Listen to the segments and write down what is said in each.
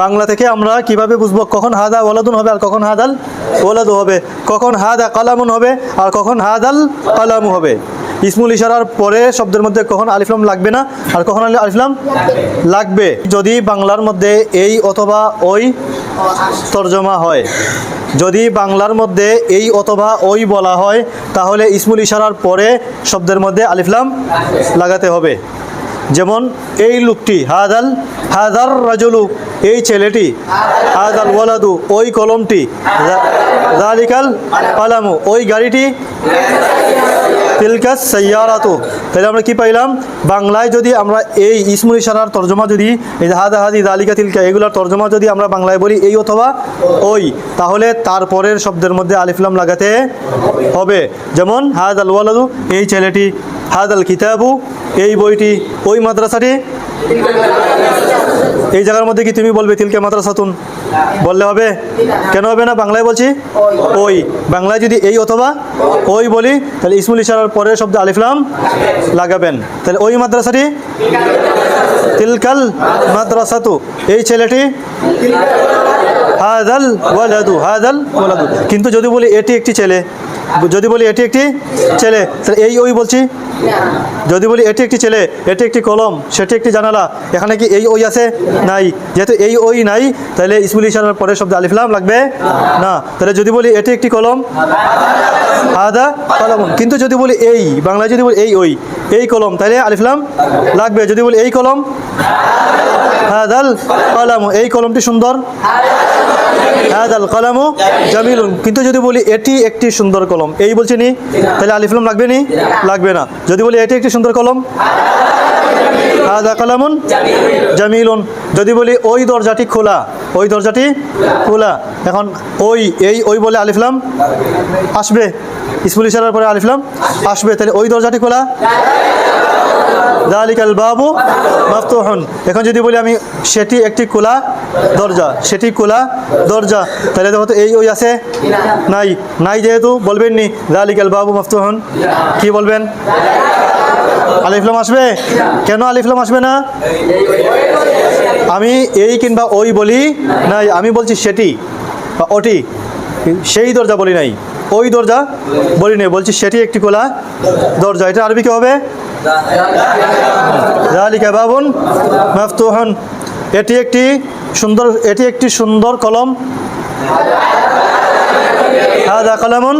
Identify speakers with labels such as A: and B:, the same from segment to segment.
A: বাংলা থেকে আমরা কিভাবে বুঝবো কখন হাদা ওয়ালাদুন হবে আর কখন হাদাল ওয়ালাদু হবে, কখন হাদা কালামুন হবে আর কখন হাদাল কালামু হবে? ইসমুল ইশারার পরে শব্দের মধ্যে কখন আলিফ লাম লাগবে না আর কখন আলিফ লাম লাগবে? যদি বাংলার মধ্যে এই অথবা ওই তর্জমা হয়, যদি বাংলার মধ্যে এই অথবা ওই বলা হয়, তাহলে ইসমুল ইশারার পরে শব্দের মধ্যে আলিফ লাম লাগাতে হবে। যেমন এই লোকটি, হাদার রাজুলু, এই ছেলেটি, হাদাল ওয়ালাদু, ওই কলমটি, যালিকাল কালামু, ওই গাড়িটি, তিলকাস সাইয়ারাতু। তাহলে আমরা কি পাইলাম? বাংলায় যদি আমরা এই ইসমুল ইশারার তর্জমা যদি এই হাদা হাদি যালিকা তিলকা এগুলোর তর্জমা যদি আমরা বাংলায় বলি এই অথবা ওই, তাহলে তারপরের শব্দের মধ্যে আলিফ লাম লাগাতে হবে। যেমন হাদাল ওয়ালাদু, এই ছেলেটি, হাদাল কিতাবু, এই বইটি, ওই মাদ্রাসাটি। এই জায়গার মধ্যে কি তুমি বলবে তিলকা মাদ্রাসাতুন বললে হবে? কেন হবে না? বাংলায় বলছি ওই। বাংলায় যদি এই অথবা ওই বলি তাহলে ইসমুল ইশারার পরের শব্দ আলিফ লাম লাগাবেন। তাহলে ওই মাদ্রাসাটি, তিলকাল মাদ্রাসাতু, এই ছেলেটি, হাদাল ওয়ালাদু, হাদাল ওয়ালাদু। কিন্তু যদি বলি এটি একটি ছেলে, যদি বলি এটি একটি ছেলে, তাহলে এই ওই বলছি। যদি বলি এটি একটি ছেলে, এটি একটি কলম, সেটি একটি জানালা, এখানে কি এই ওই আছে? নাই। যেহেতু এই ওই নাই, তাহলে ইসমুল ইশারার পরে শব্দ আলিফ লাম লাগবে না। তাহলে যদি বলি এটি একটি কলম, হাদা কলমুন। কিন্তু যদি বলি এই, বাংলায় যদি বলি এই ওই, এই কলম, তাহলে আলিফ লাম লাগবে। যদি বলি এই কলম, হাদাল কলামু, এই কলমটি সুন্দর, হাদাল কলামু জামিলুন। কিন্তু যদি বলি এটি একটি সুন্দর কলম, এই বলছি নি, তাহলে আলিফ লাম লাগবে নি? লাগবে না। যদি বলি এটি একটি সুন্দর কলম, হাদা কলামুন জামিলুন। যদি বলি ওই দরজাটি খোলা, ওই দরজাটি খোলা, এখন ওই এই ওই বলে আলিফ লাম আসবে, ইসমুল ইশারার পরে আলিফ লাম আসবে। তাহলে ওই দরজাটি খোলা, যালিকাল বাবু মাফতুহুন। এখন যদি বলি আমি সেটি একটি খোলা দরজা, সেটি খোলা দরজা, তাহলে দেখো তো এই ওই আছে? নাই। নাই যেহেতু বলবেন নি যালিকাল বাবু মাফতুহুন, কি বলবেন? আলিফ লাম আসবে? কেন আলিফ লাম আসবে না? আমি এই কিংবা ওই বলি নাই, আমি বলছি সেটি বা ওটি, সেই দরজা বলি নাই, ওই দরজা বলি নাই, বলছি সেটি একটি খোলা দরজা। এটা আরবি কি হবে? যালিকা বাবুন মাফতুহুন। এটি একটি সুন্দর, এটি একটি সুন্দর কলম, হাদা কলামুন,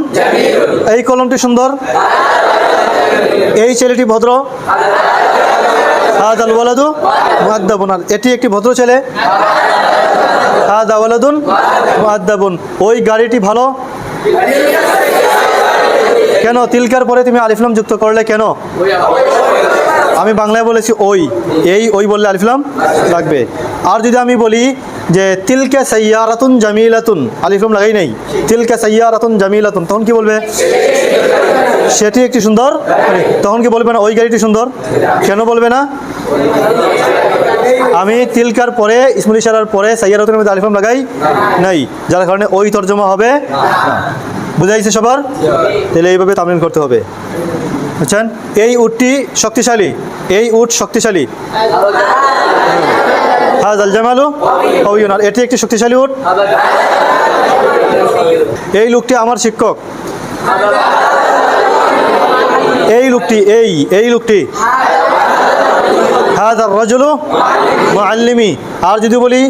A: এই কলমটি সুন্দর, এই ছেলেটি ভদ্র, হাদাল ওয়ালাদু মুআদ্দাবুন। এটি একটি ভদ্র ছেলে, হাদা ওয়ালাদুন মুআদ্দাবুন। ওই গাড়িটি ভালো। কেন তিলকার পরে তুমি আলিফ লাম যুক্ত করলে কেন? আমি বাংলায় বলেছি ওই, এই ওই বললে আলিফ লাম লাগবে। আর যদি আমি বলি যে তিলকা সাইয়ারাতুন জামিলাতুন, আলিফ লাম লাগাই নাই, তিলকা সাইয়ারাতুন জামিলাতুন, তখন কি বলবে? সেটি একটি সুন্দর। তখন কি বলবে না ওই গাড়িটি সুন্দর? কেন বলবে না? আমি তিলকার পরে ইসমুল ইশারার পরে সাইয়ারাতুনের মধ্যে আলিফ লাম লাগাই নাই, যার কারণে ওই তর্জমা হবে না। বুঝাইছে সবার? তাহলে এইভাবে তামরিন করতে হবে, বুঝছেন? এই উটটি শক্তিশালী, এই উট শক্তিশালী, হাযাল জামালু কাওয়িয়ুন, এটি একটি শক্তিশালী উট। এই লোকটি আমার শিক্ষক, এই লোকটি, এই লোকটি, হাযার রাজুলু মুআল্লিমি। আর যদি বলি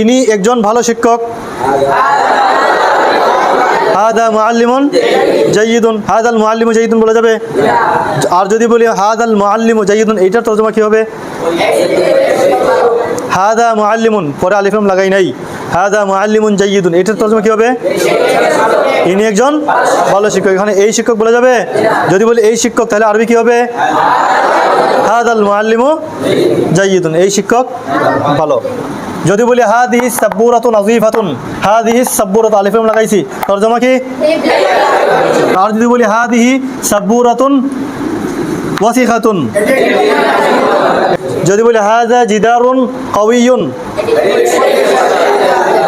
A: ইনি একজন ভালো শিক্ষক, হাদা মুআল্লিমুন জাইয়িদুন, হাদাল মুআল্লিমু জাইয়িদুন বলা যাবে? আর যদি বলি হাদাল মুআল্লিমু জাইয়িদুন, এইটার তর্জমা কি হবে? হাদা মুআল্লিমুন, পরে আলিফ লাম লাগাই নাই, হাদা মুআল্লিমুন জাইয়িদুন, এটার তর্জমা কি হবে? ইনি একজন ভালো শিক্ষক। এখানে এই শিক্ষক বলা যাবে? যদি বলি এই শিক্ষক, তাহলে আরবি কি হবে? হাদাল মুআল্লিমু জাইয়িদুন, এই শিক্ষক ভালো। যদি বলি হাদিহি সাব্বুরাতুন নাযীফাতুন, হাদিহি সাব্বুরাতু আলিফ লাম লাগাইছি, তরজমা কি? আর যদি বলি হাদিহি সাব্বুরাতুন ওয়াসিখাতুন, যদি বলি হাযা জিদারুন কাওয়িয়ুন,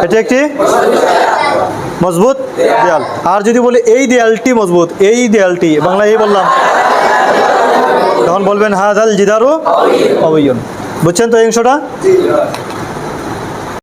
A: এটা একটি মজবুত দেয়াল। আর যদি বলি এই দেয়ালটি মজবুত, এই দেয়ালটি, বাংলায় এই বললাম, তখন বলবেন হাযাল জিদারু কাওয়িয়ুন। বুঝছেন তো এই অংশটা?